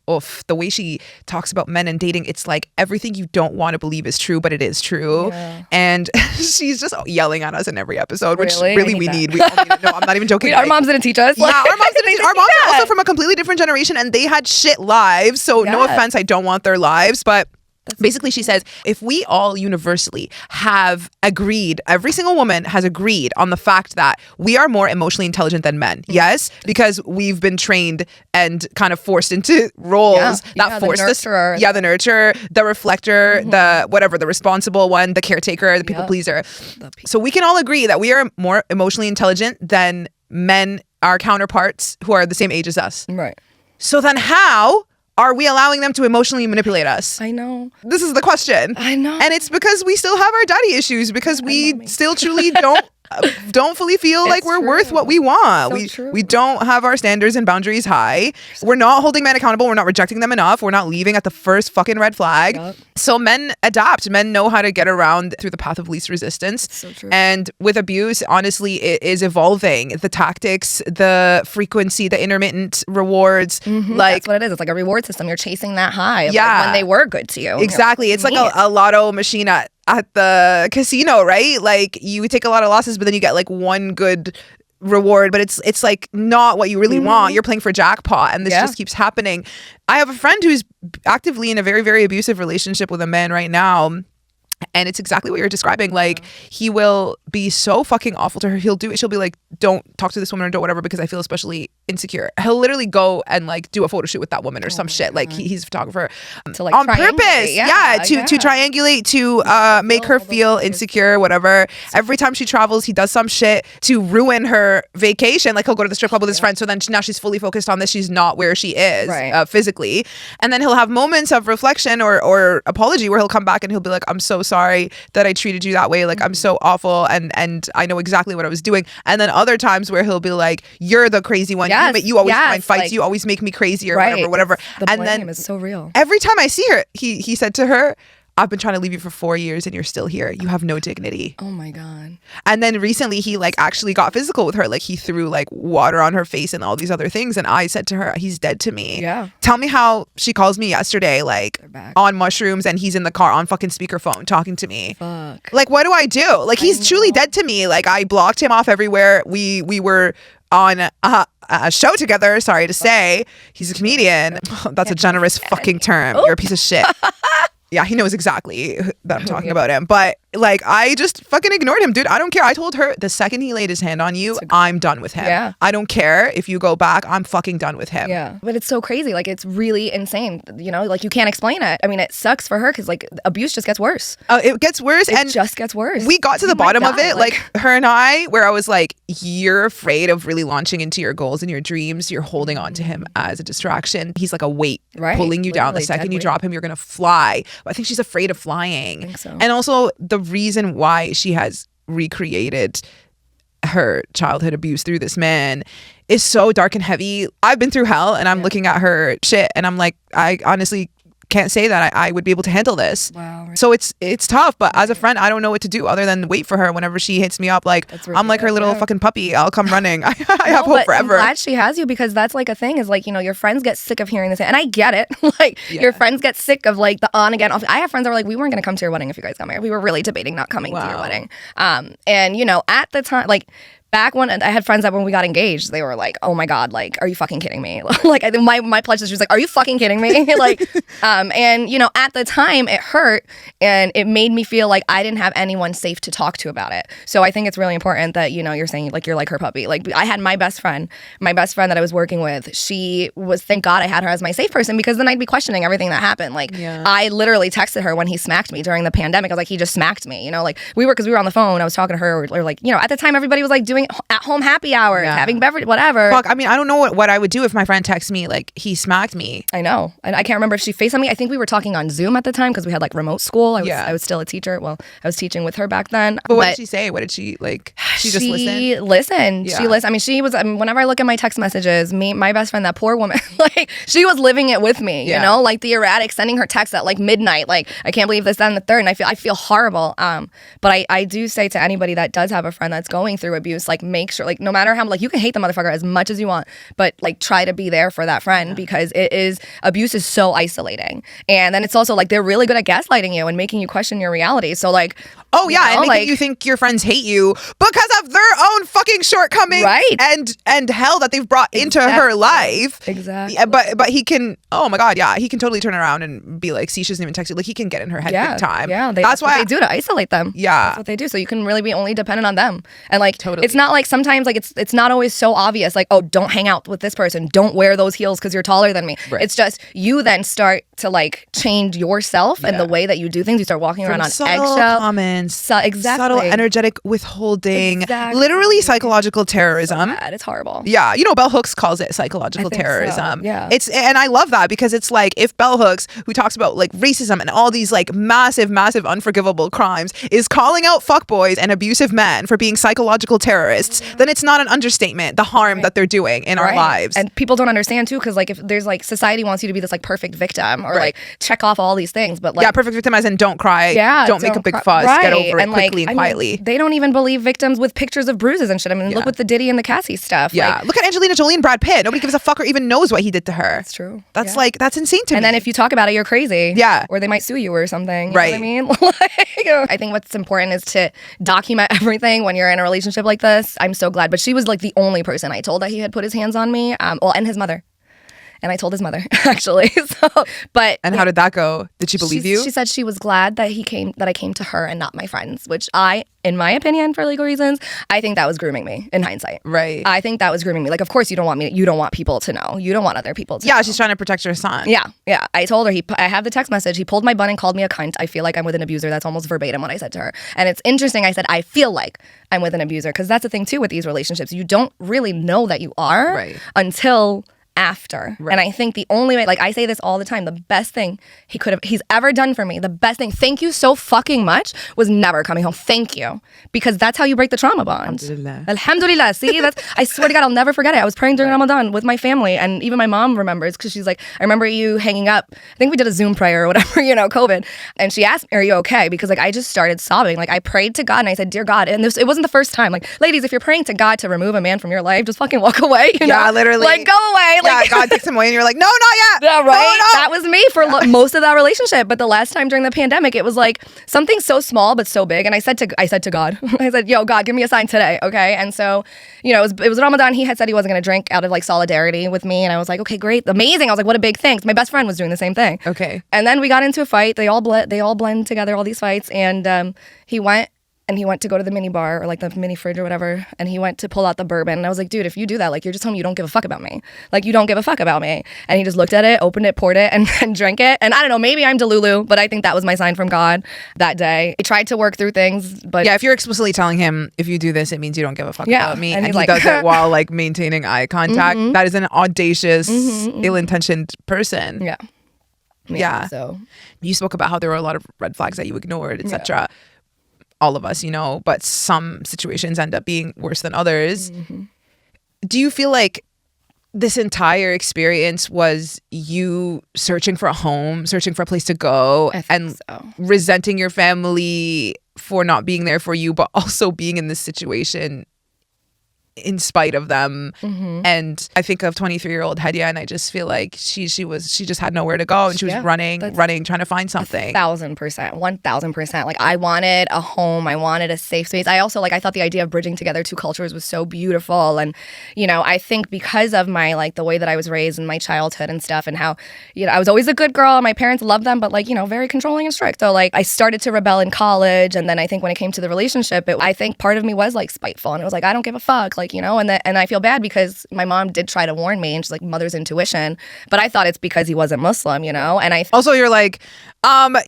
the way she talks about men and dating, it's like everything you don't want to believe is true, but it is true. Yeah. And she's just yelling at us in every episode, which really we need. No, I'm not even joking. Our moms didn't teach us. Yeah, our moms didn't. Our moms are also from a completely different generation, and they had shit lives. So no offense, I don't want their lives, but basically, she says, if we all universally have agreed, every single woman has agreed on the fact that we are more emotionally intelligent than men. Yes, because we've been trained and kind of forced into roles that force us. The nurturer, the reflector, the whatever, the responsible one, the caretaker, the people pleaser. So we can all agree that we are more emotionally intelligent than men, our counterparts who are the same age as us. Right. So then how are we allowing them to emotionally manipulate us? I know. This is the question. I know. And it's because we still have our daddy issues, because we still truly don't fully feel like we're worth what we want. We don't have our standards and boundaries high. We're not holding men accountable. We're not rejecting them enough. We're not leaving at the first fucking red flag. Yep. So men adapt. Men know how to get around through the path of least resistance. So true. And with abuse, honestly, it is evolving. The tactics, the frequency, the intermittent rewards. Like that's what it is. It's like a reward system. You're chasing that high of like when they were good to you. Exactly. It's like a lotto machine at the casino, right? Like you take a lot of losses, but then you get like one good reward, but it's like not what you really want. You're playing for jackpot, and this just keeps happening. I have a friend who's actively in a very, very abusive relationship with a man right now. And it's exactly what you're describing. Like, he will be so fucking awful to her. She'll be like, don't talk to this woman or don't whatever because I feel especially insecure. He'll literally go and like do a photo shoot with that woman or some shit. Like he's a photographer to like on purpose. To triangulate, to make her feel insecure, whatever. Every time she travels, he does some shit to ruin her vacation. Like he'll go to the strip club with his friends. So then now she's fully focused on this. She's not where she is physically. And then he'll have moments of reflection or apology where he'll come back and he'll be like, I'm so sorry that I treated you that way. Like I'm so awful, and I know exactly what I was doing. And then other times where he'll be like, you're the crazy one. You always find fights. Like, you always make me crazy or whatever. The blame is so real. Every time I see her, he said to her, I've been trying to leave you for 4 years and you're still here. You have no dignity. Oh my God. And then recently he like actually got physical with her. Like he threw like water on her face and all these other things. And I said to her, he's dead to me. Yeah. Tell me how she calls me yesterday, like on mushrooms, and he's in the car on fucking speakerphone talking to me. Fuck. Like, what do I do? Like, he's truly dead to me. Like, I blocked him off everywhere. We were on a show together, sorry to say. He's a comedian. That's a generous fucking term. You're a piece of shit. Yeah, he knows exactly that I'm talking about him. But like, I just fucking ignored him, dude. I don't care. I told her the second he laid his hand on you, I'm done with him. Yeah. I don't care if you go back. I'm fucking done with him. Yeah. But it's so crazy. Like, it's really insane. You know, like you can't explain it. I mean, it sucks for her because like abuse just gets worse. It gets worse. It just gets worse. We got to the bottom of it. Like her and I, where I was like, you're afraid of really launching into your goals and your dreams. You're holding on to him as a distraction. He's like a weight pulling you down. The second you drop him, you're going to fly. I think she's afraid of flying. I think so. And also the reason why she has recreated her childhood abuse through this man is so dark and heavy. I've been through hell, and I'm looking at her shit, and I'm like, I honestly can't say that I would be able to handle this. Wow. So it's tough, but as a friend, I don't know what to do other than wait for her whenever she hits me up. Like, I'm like her little fucking puppy. I'll come running. I have hope forever. I'm glad she has you, because that's like a thing, is like, you know, your friends get sick of hearing this, and I get it. Like, your friends get sick of like the on again off. I have friends that were like, we weren't going to come to your wedding if you guys got married. We were really debating not coming to your wedding. And you know, at the time, like, back when I had friends that when we got engaged, they were like, oh my God, like, are you fucking kidding me? Like, I think my pledge sister was like, are you fucking kidding me? Like, and you know, at the time it hurt, and it made me feel like I didn't have anyone safe to talk to about it. So I think it's really important that, you know, you're saying like, you're like her puppy. Like, I had my best friend that I was working with. She was, thank God I had her as my safe person, because then I'd be questioning everything that happened. Like, I literally texted her when he smacked me during the pandemic. I was like, he just smacked me, you know, like because we were on the phone. I was talking to her, or like, you know, at the time everybody was like doing at home happy hours, having beverage, whatever. Fuck, I mean, I don't know what I would do if my friend texts me like he smacked me. I know, and I can't remember if she FaceTimed me. I think we were talking on Zoom at the time, because we had like remote school. I was still a teacher. Well, I was teaching with her back then. But what did she say? What did she like? She just listened. She listened. Yeah. She listened. I mean, she was. Whenever I look at my text messages, my best friend, that poor woman, like, she was living it with me. You know, like the erratic, sending her texts at like midnight. Like, I can't believe this, that, and the third. And I feel horrible. But I do say to anybody that does have a friend that's going through abuse, like, make sure, like, no matter how, like, you can hate the motherfucker as much as you want, but like, try to be there for that friend, because abuse is so isolating. And then it's also like, they're really good at gaslighting you and making you question your reality. So like, and making you think your friends hate you because of their own fucking shortcomings, and hell that they've brought into her life. Exactly. Yeah, but he can. Oh my God, he can totally turn around and be like, see, she doesn't even text you. Like, he can get in her head big time. Yeah, that's what they do to isolate them. Yeah, that's what they do. So you can really be only dependent on them. And like, totally. It's not like, sometimes like it's not always so obvious. Like, oh, don't hang out with this person. Don't wear those heels because you're taller than me. Right. It's just, you then start to like change yourself and the way that you do things. You start walking around on eggshell. Comments, exactly. Subtle energetic withholding, literally psychological terrorism. So bad. It's horrible. Yeah, you know, Bell Hooks calls it psychological terrorism. So. Yeah, and I love that, because it's like, if Bell Hooks, who talks about like racism and all these like massive unforgivable crimes, is calling out fuckboys and abusive men for being psychological terrorists, then it's not an understatement, the harm that they're doing in our lives. And people don't understand too, because like, if there's like, society wants you to be this like perfect victim, or like check off all these things, but like, perfect victim as in don't cry, don't make a big fuss, get over it quickly and quietly. They don't even believe victims with pictures of bruises and shit. I mean, look with the Diddy and the Cassie stuff. Yeah, like, look at Angelina Jolie and Brad Pitt. Nobody gives a fuck or even knows what he did to her. That's true. That's like, that's insane to me. And then if you talk about it, you're crazy. Yeah. Or they might sue you or something. You know what I mean? Like, I think what's important is to document everything when you're in a relationship like this. I'm so glad. But she was like the only person I told that he had put his hands on me. And his mother. And I told his mother, actually. And how did that go? Did she believe you? She said she was glad that I came to her and not my friends, which in my opinion, for legal reasons, I think that was grooming me in hindsight. Right. I think that was grooming me. Like, of course you don't want people to know. You don't want other people to know. Yeah, she's trying to protect her son. Yeah. I told her, I have the text message. He pulled my bun and called me a cunt. I feel like I'm with an abuser. That's almost verbatim what I said to her. And it's interesting. I said, I feel like I'm with an abuser, because that's the thing too with these relationships. You don't really know that you are until after. And I think the only way, like I say this all the time, the best thing he's ever done for me, the best thing, thank you so fucking much, was never coming home. Thank you. Because that's how you break the trauma bond. Alhamdulillah. See, I swear to God, I'll never forget it. I was praying during Ramadan with my family, and even my mom remembers, because she's like, I remember you hanging up. I think we did a Zoom prayer or whatever, COVID. And she asked me, are you okay? Because like, I just started sobbing. Like, I prayed to God and I said, dear God, and it wasn't the first time. Like, ladies, if you're praying to God to remove a man from your life, just fucking walk away. You know? Literally. Like, go away. Like, God takes him away and you're like, no, not yet. Yeah, right? No. That was me for most of that relationship. But the last time during the pandemic, it was like something so small but so big. And I said to God, I said, yo, God, give me a sign today, okay? And so, it was Ramadan. He had said he wasn't going to drink out of like solidarity with me. And I was like, okay, great, amazing. I was like, what a big thing. My best friend was doing the same thing. Okay. And then we got into a fight. They all blend together, all these fights. And he went to go to the mini bar, or like the mini fridge or whatever, and he went to pull out the bourbon. And I was like, dude, if you do that, like, you're just telling me you don't give a fuck about me. Like, you don't give a fuck about me. And he just looked at it, opened it, poured it, and drank it. And I don't know, maybe I'm Delulu, but I think that was my sign from God that day. He tried to work through things, but... Yeah, if you're explicitly telling him, if you do this, it means you don't give a fuck about me, and he like, does it while like maintaining eye contact, that is an audacious, ill-intentioned person. Yeah. So... You spoke about how there were a lot of red flags that you ignored, etc. all of us, you know, but some situations end up being worse than others. Do you feel like this entire experience was you searching for a home, searching for a place to go, and resenting your family for not being there for you, but also being in this situation in spite of them? And I think of 23-year-old Hedya, and I just feel like she just had nowhere to go, and she was running, trying to find something. 1,000%, 1,000%. Like, I wanted a home, I wanted a safe space. I also, like, I thought the idea of bridging together two cultures was so beautiful. And, you know, I think because of my, like, the way that I was raised in my childhood and stuff, and how, you know, I was always a good girl, and my parents loved them, but, like, you know, very controlling and strict. So, like, I started to rebel in college, and then I think when it came to the relationship, I think part of me was, like, spiteful, and it was like, I don't give a fuck. Like, you know, and I feel bad because my mom did try to warn me, and she's like, mother's intuition, but I thought it's because he wasn't Muslim, you know. And I also, you're like,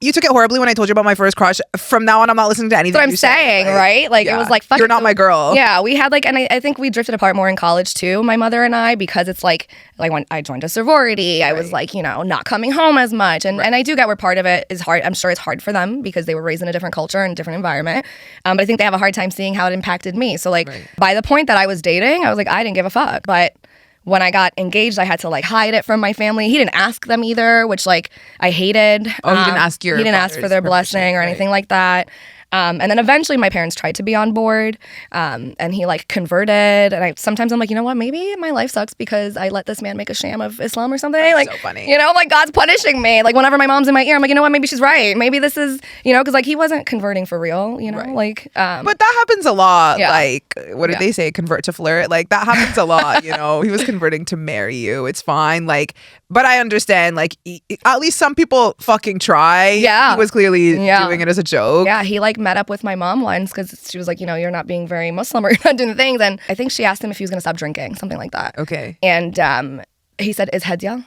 you took it horribly when I told you about my first crush. From now on, I'm not listening to anything. That's what I'm saying, right? Like, it was like, fuck, you're not my girl. Yeah, we had like, and I think we drifted apart more in college too, my mother and I, because it's like when I joined a sorority, I was like, you know, not coming home as much, and I do get where part of it is hard. I'm sure it's hard for them because they were raised in a different culture and a different environment, but I think they have a hard time seeing how it impacted me. So like, by the point that I was dating, I was like, I didn't give a fuck. But when I got engaged, I had to like hide it from my family. He didn't ask them either, which like I hated. Oh, he didn't ask He didn't ask for their blessing or anything like that. And then eventually my parents tried to be on board, and he like converted. And sometimes I'm like, you know what? Maybe my life sucks because I let this man make a sham of Islam or something. That's like, so funny. You know, like God's punishing me. Like whenever my mom's in my ear, I'm like, you know what? Maybe she's right. Maybe this is, you know, because like he wasn't converting for real, you know, like. But that happens a lot. Yeah. Like, what did they say? Convert to flirt. Like that happens a lot. You know, he was converting to marry you. It's fine. Like, but I understand. Like, at least some people fucking try. Yeah, he was clearly doing it as a joke. Yeah, he like met up with my mom once because she was like, you know, you're not being very Muslim or you're not doing things. And I think she asked him if he was going to stop drinking, something like that. Okay. And he said, is Hedya?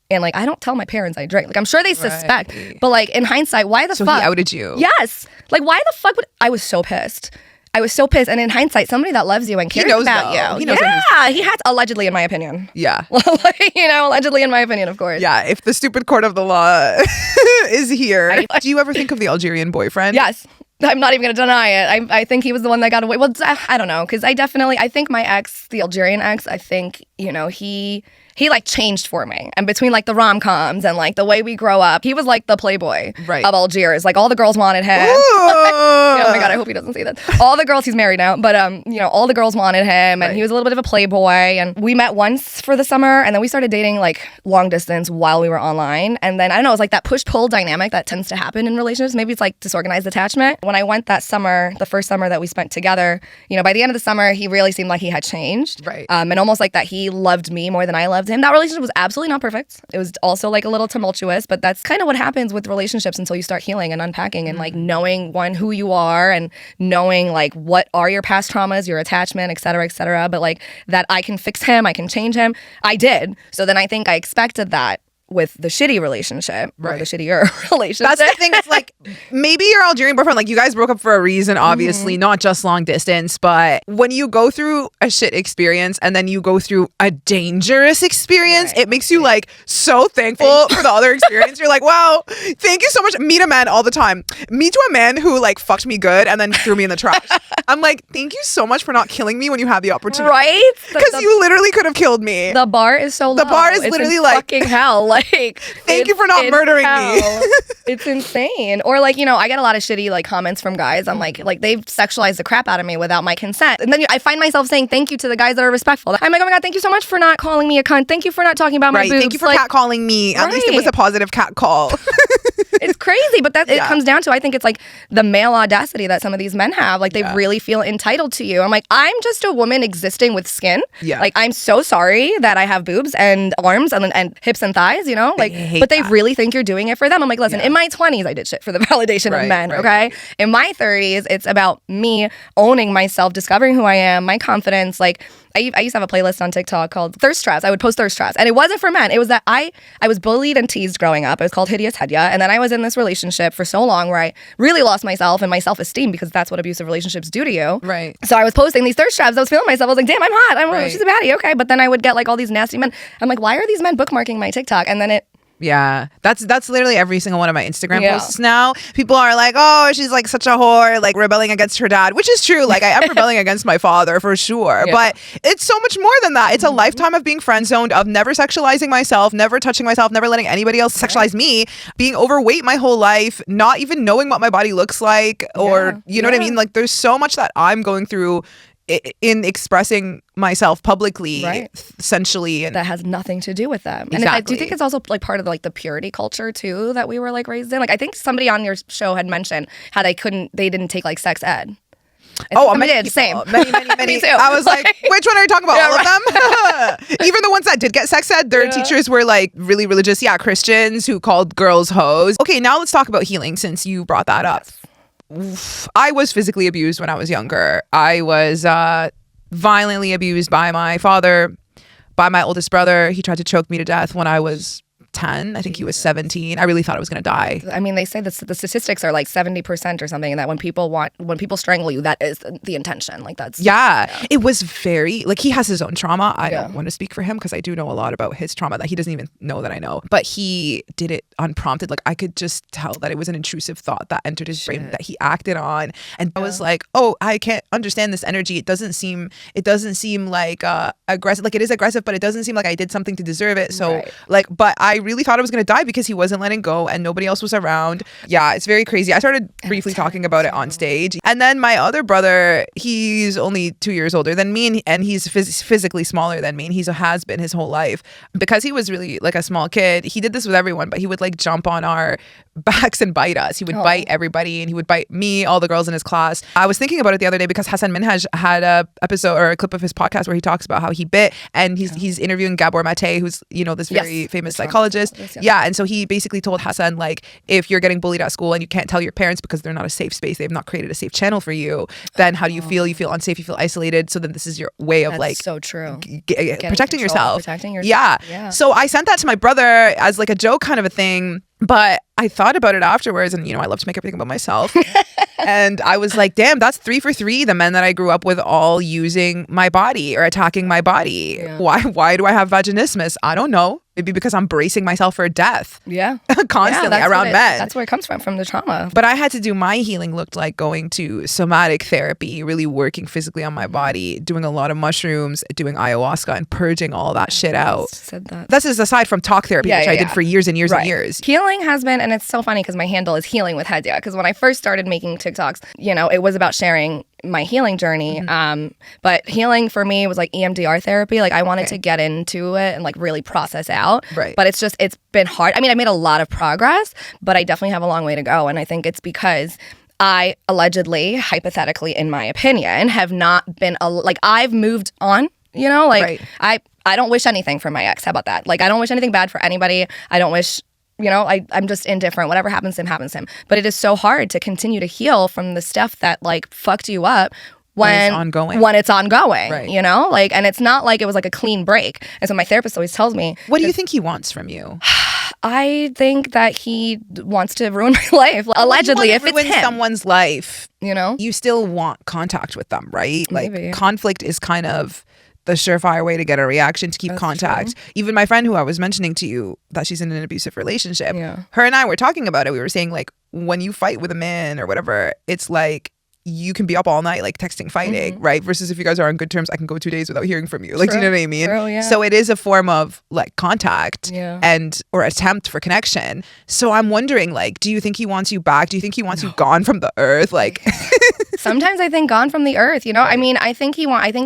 And like, I don't tell my parents I drink. Like, I'm sure they suspect. But like, in hindsight, why the fuck? So he outed you? Yes. Like, why the fuck would... I was so pissed. And in hindsight, somebody that loves you and cares about you. He knows he had to, allegedly, in my opinion. Yeah. Like, you know, allegedly, in my opinion, of course. Yeah, if the stupid court of the law is here. Do you ever think of the Algerian boyfriend? Yes. I'm not even going to deny it. I think he was the one that got away. Well, I don't know, because I think my ex, the Algerian ex, I think, you know, he like changed for me. And between like the rom-coms and like the way we grow up, he was like the playboy of Algiers. Like all the girls wanted him. Oh my God, I hope he doesn't see that. All the girls, he's married now, but you know, all the girls wanted him, and he was a little bit of a playboy. And we met once for the summer, and then we started dating like long distance while we were online. And then I don't know, it was like that push-pull dynamic that tends to happen in relationships. Maybe it's like disorganized attachment. When I went that summer, the first summer that we spent together, you know, by the end of the summer, he really seemed like he had changed. And almost like that he loved me more than I loved him. That relationship was absolutely not perfect. It was also like a little tumultuous, but that's kind of what happens with relationships until you start healing and unpacking and like knowing who you are and knowing like what are your past traumas, your attachment, et cetera, but like that I can fix him, I can change him. I did. So then I think I expected that with the shitty relationship or the shittier relationship. That's the thing. It's like, maybe your Algerian boyfriend, like you guys broke up for a reason, obviously, not just long distance, but when you go through a shit experience and then you go through a dangerous experience, it makes you like so thankful for the other experience. You're like, wow, thank you so much. Meet a man all the time. Meet to a man who like fucked me good and then threw me in the trash. I'm like, thank you so much for not killing me when you had the opportunity. Right? Because you literally could have killed me. The bar is so low. The bar is literally like fucking hell. Like, thank you for not murdering me. It's insane. Or like, you know, I get a lot of shitty like comments from guys. I'm like they've sexualized the crap out of me without my consent. And then I find myself saying thank you to the guys that are respectful. I'm like, oh my God, thank you so much for not calling me a cunt. Thank you for not talking about my boobs. Thank you for catcalling me. At least it was a positive cat call. It's crazy, but it comes down to, I think it's like the male audacity that some of these men have. Like they really feel entitled to you. I'm like, I'm just a woman existing with skin. Like I'm so sorry that I have boobs and arms and hips and thighs, you know? Like, but they really think you're doing it for them. I'm like, listen, in my 20s, I did shit for the validation of men, okay? In my 30s, it's about me owning myself, discovering who I am, my confidence. Like, I used to have a playlist on TikTok called Thirst Traps. I would post thirst traps. And it wasn't for men. It was that I was bullied and teased growing up. It was called Hedya. And then I was in this relationship for so long where I really lost myself and my self-esteem because that's what abusive relationships do to you. Right. So I was posting these thirst traps. I was feeling myself. I was like, damn, I'm hot. She's a baddie. Okay. But then I would get like all these nasty men. I'm like, why are these men bookmarking my TikTok? And then it Yeah, that's literally every single one of my Instagram posts now. People are like, "Oh, she's like such a whore, like rebelling against her dad," which is true. Like I am rebelling against my father for sure, but it's so much more than that. It's a lifetime of being friend zoned, of never sexualizing myself, never touching myself, never letting anybody else sexualize me, being overweight my whole life, not even knowing what my body looks like, or you know what I mean. Like there's so much that I'm going through in expressing myself publicly, essentially, and that has nothing to do with them. Exactly. And I do think it's also like part of like the purity culture too that we were like raised in. Like I think somebody on your show had mentioned how they didn't take like sex ed. Many did. Same. Many. Me too. I was like, which one are you talking about? All of them? Even the ones that did get sex ed, their teachers were like really religious, Christians who called girls hoes. Okay, now let's talk about healing since you brought that up. I was physically abused when I was younger. I was violently abused by my father, by my oldest brother. He tried to choke me to death when I was 10. I think he was 17. I really thought I was going to die. I mean, they say that the statistics are like 70% or something, and that when people strangle you, that is the intention. Like that's It was very like he has his own trauma. I don't want to speak for him because I do know a lot about his trauma that he doesn't even know that I know. But he did it unprompted. Like I could just tell that it was an intrusive thought that entered his brain that he acted on, and I was like, oh, I can't understand this energy. It doesn't seem like aggressive. Like it is aggressive, but it doesn't seem like I did something to deserve it. So but I really thought I was going to die because he wasn't letting go and nobody else was around. Yeah, it's very crazy. I started briefly talking about it on stage. And then my other brother, he's only 2 years older than me, and he's physically smaller than me, and he has been his whole life. Because he was really like a small kid, he did this with everyone, but he would like jump on our backs and bite us. He would bite everybody, and he would bite me, all the girls in his class. I was thinking about it the other day because Hassan Minhaj had a episode or a clip of his podcast where he talks about how he bit, and he's interviewing Gabor Mate, who's this very famous psychologist. And so he basically told Hassan, like, if you're getting bullied at school and you can't tell your parents because they're not a safe space, they've not created a safe channel for you, then how do you feel? You feel unsafe, you feel isolated. So then this is your way of so true. Protecting yourself. Yeah. So I sent that to my brother as like a joke kind of a thing. But I thought about it afterwards, and I love to make everything about myself. And I was like, damn, that's 3 for 3. The men that I grew up with all using my body or attacking my body. Yeah. Why do I have vaginismus? I don't know. Maybe because I'm bracing myself for death. Yeah. Constantly around men. That's where it comes from the trauma. But I had to do my healing looked like going to somatic therapy, really working physically on my body, doing a lot of mushrooms, doing ayahuasca, and purging all that shit out. Said that. This is aside from talk therapy, which I did for years and years and years. Healing has been, and it's so funny because my handle is Healing with Hedya. Because when I first started making TikToks, it was about sharing my healing journey. But healing for me was like EMDR therapy. Like I wanted to get into it and like really process out. Right. But it's been hard. I mean, I made a lot of progress, but I definitely have a long way to go. And I think it's because I allegedly, hypothetically, in my opinion, have not been I've moved on. I don't wish anything for my ex. How about that? Like I don't wish anything bad for anybody. I don't wish. I'm just indifferent. Whatever happens to him, happens to him. But it is so hard to continue to heal from the stuff that like fucked you up when it's ongoing. Right. And it's not like it was like a clean break. And so my therapist always tells me, what do you think he wants from you? I think that he wants to ruin my life. Allegedly, if it's him. Someone's life, you still want contact with them, right? Maybe. Like conflict is kind of the surefire way to get a reaction, to keep contact. True. Even my friend who I was mentioning to you that she's in an abusive relationship, her and I were talking about it. We were saying like when you fight with a man or whatever, it's like you can be up all night like texting, fighting, right? Versus if you guys are on good terms, I can go 2 days without hearing from you. Like, do you know what I mean? True, yeah. So it is a form of like contact or attempt for connection. So I'm wondering, like, do you think he wants you back? Do you think he wants you gone from the earth? Like sometimes I think gone from the earth, I mean, I think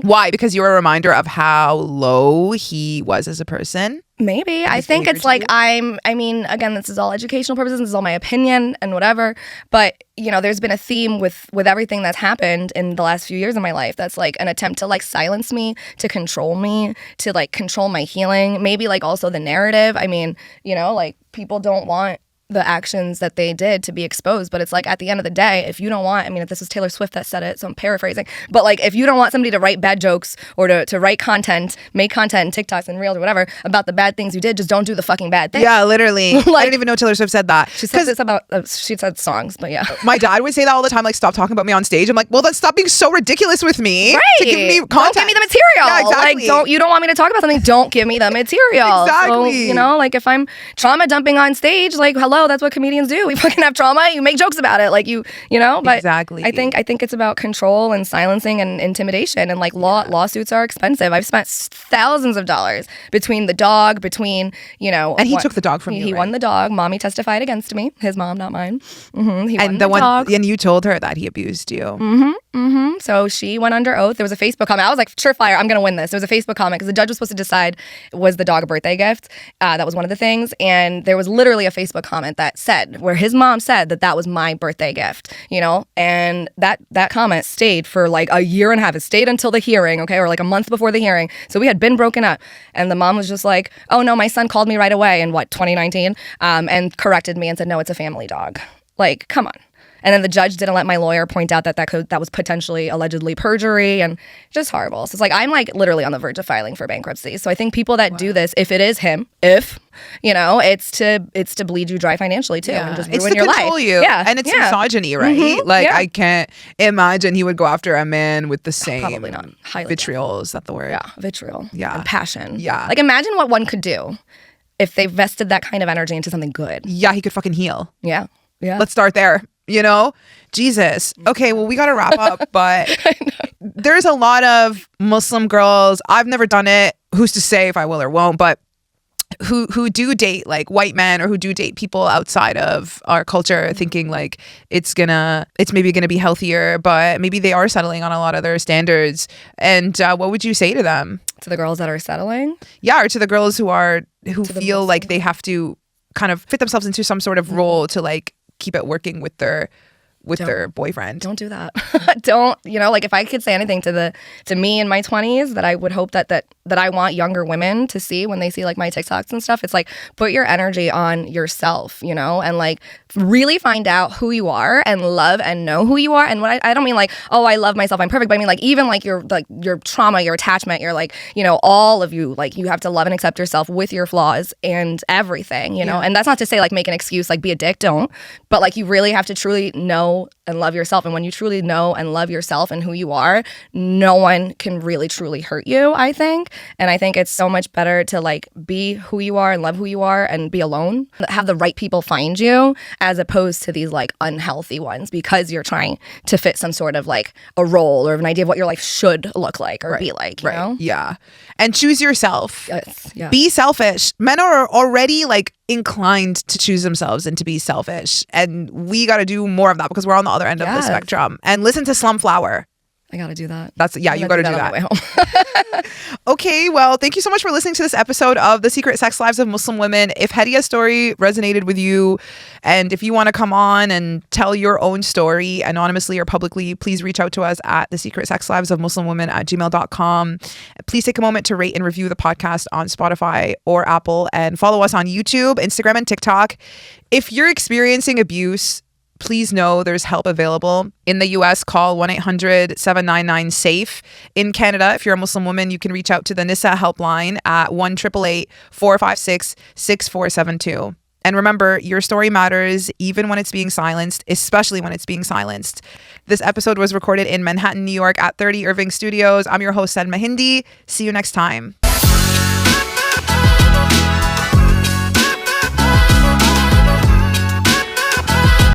why? Because you're a reminder of how low he was as a person. Maybe. I think it's like again, this is all educational purposes, this is all my opinion and whatever, but there's been a theme with everything that's happened in the last few years of my life that's like an attempt to like silence me, to control me, to like control my healing, maybe like also the narrative. I mean, like people don't want the actions that they did to be exposed. But it's like, at the end of the day, if you don't want, I mean, if this is Taylor Swift that said it, so I'm paraphrasing, but like, if you don't want somebody to write bad jokes or to write content, make content and TikToks and Reels or whatever about the bad things you did, just don't do the fucking bad thing. Yeah, literally. I didn't even know Taylor Swift said that. She said this about, she said songs, but yeah. My dad would say that all the time, like, stop talking about me on stage. I'm like, well, then stop being so ridiculous with me. Right. To give me content. Don't give me the material. Yeah, exactly. Like, you don't want me to talk about something, don't give me the material. Exactly. So, you know, like, if I'm trauma dumping on stage, like, hello, that's what comedians do. We fucking have trauma, you make jokes about it, like, you know. But exactly. I think it's about control and silencing and intimidation, and like lawsuits are expensive. I've spent thousands of dollars between the dog, you know, and he took the dog from you. He right? won the dog. Mommy testified against me. His mom, not mine. He won the dog. And you told her that he abused you. So she went under oath. There was a Facebook comment. I was like, surefire, I'm going to win this. There was a Facebook comment because the judge was supposed to decide, was the dog a birthday gift? That was one of the things. And there was literally a Facebook comment that said, where his mom said that was my birthday gift, you know? And that comment stayed for like a year and a half. It stayed until the hearing, okay? Or like a month before the hearing. So we had been broken up. And the mom was just like, oh no, my son called me right away in 2019, and corrected me and said, no, it's a family dog. Like, come on. And then the judge didn't let my lawyer point out that was potentially allegedly perjury, and just horrible. So it's like, I'm like literally on the verge of filing for bankruptcy. So I think people that do this, if it is him, you know, it's to bleed you dry financially too, and just ruin your life. It's to control you. Yeah. And it's misogyny, right? Like, I can't imagine he would go after a man with the same probably not. Highly vitriol. Is that the word? Yeah, vitriol. Yeah. And passion. Yeah. Like, imagine what one could do if they vested that kind of energy into something good. Yeah, he could fucking heal. Yeah. Yeah. Let's start there. You know, Jesus. Okay, well, we got to wrap up, but there's a lot of Muslim girls. I've never done it. Who's to say if I will or won't, but who do date like white men, or who do date people outside of our culture, thinking like it's maybe gonna be healthier, but maybe they are settling on a lot of their standards. And what would you say to them? To the girls that are settling? Yeah, or to the girls who feel Muslim. like they have to kind of fit themselves into some sort of role to like keep it working with their boyfriend. Don't do that. Don't, you know, like, if I could say anything to me in my 20s that I would hope that I want younger women to see when they see like my TikToks and stuff, it's like, put your energy on yourself, you know, and like really find out who you are and love and know who you are. And what I don't mean like, oh, I love myself, I'm perfect, but I mean like, even like your trauma, your attachment, your like, you know, all of you, like, you have to love and accept yourself with your flaws and everything, you know. And that's not to say like make an excuse, like be a dick, don't, but like you really have to truly know and love yourself. And when you truly know and love yourself and who you are, no one can really truly hurt you, I think. And I think it's so much better to like be who you are and love who you are and be alone, have the right people find you, as opposed to these like unhealthy ones because you're trying to fit some sort of like a role or an idea of what your life should look like or be like, you know? Yeah. And choose yourself. Yes. Yeah. Be selfish. Men are already like inclined to choose themselves and to be selfish, and we got to do more of that because we're on the other end of the spectrum. And listen to Slumflower. I gotta do that. You gotta do that. On the way home. Okay, well, thank you so much for listening to this episode of The Secret Sex Lives of Muslim Women. If Hedya's story resonated with you, and if you want to come on and tell your own story anonymously or publicly, please reach out to us at thesecretsexlivesofmuslimwomen@gmail.com. Please take a moment to rate and review the podcast on Spotify or Apple, and follow us on YouTube, Instagram, and TikTok. If you're experiencing abuse, please know there's help available. In the US, call 1-800-799-SAFE. In Canada, if you're a Muslim woman, you can reach out to the NISA helpline at 1-888-456-6472. And remember, your story matters even when it's being silenced, especially when it's being silenced. This episode was recorded in Manhattan, New York at 30 Irving Studios. I'm your host, Salma Hindi. See you next time.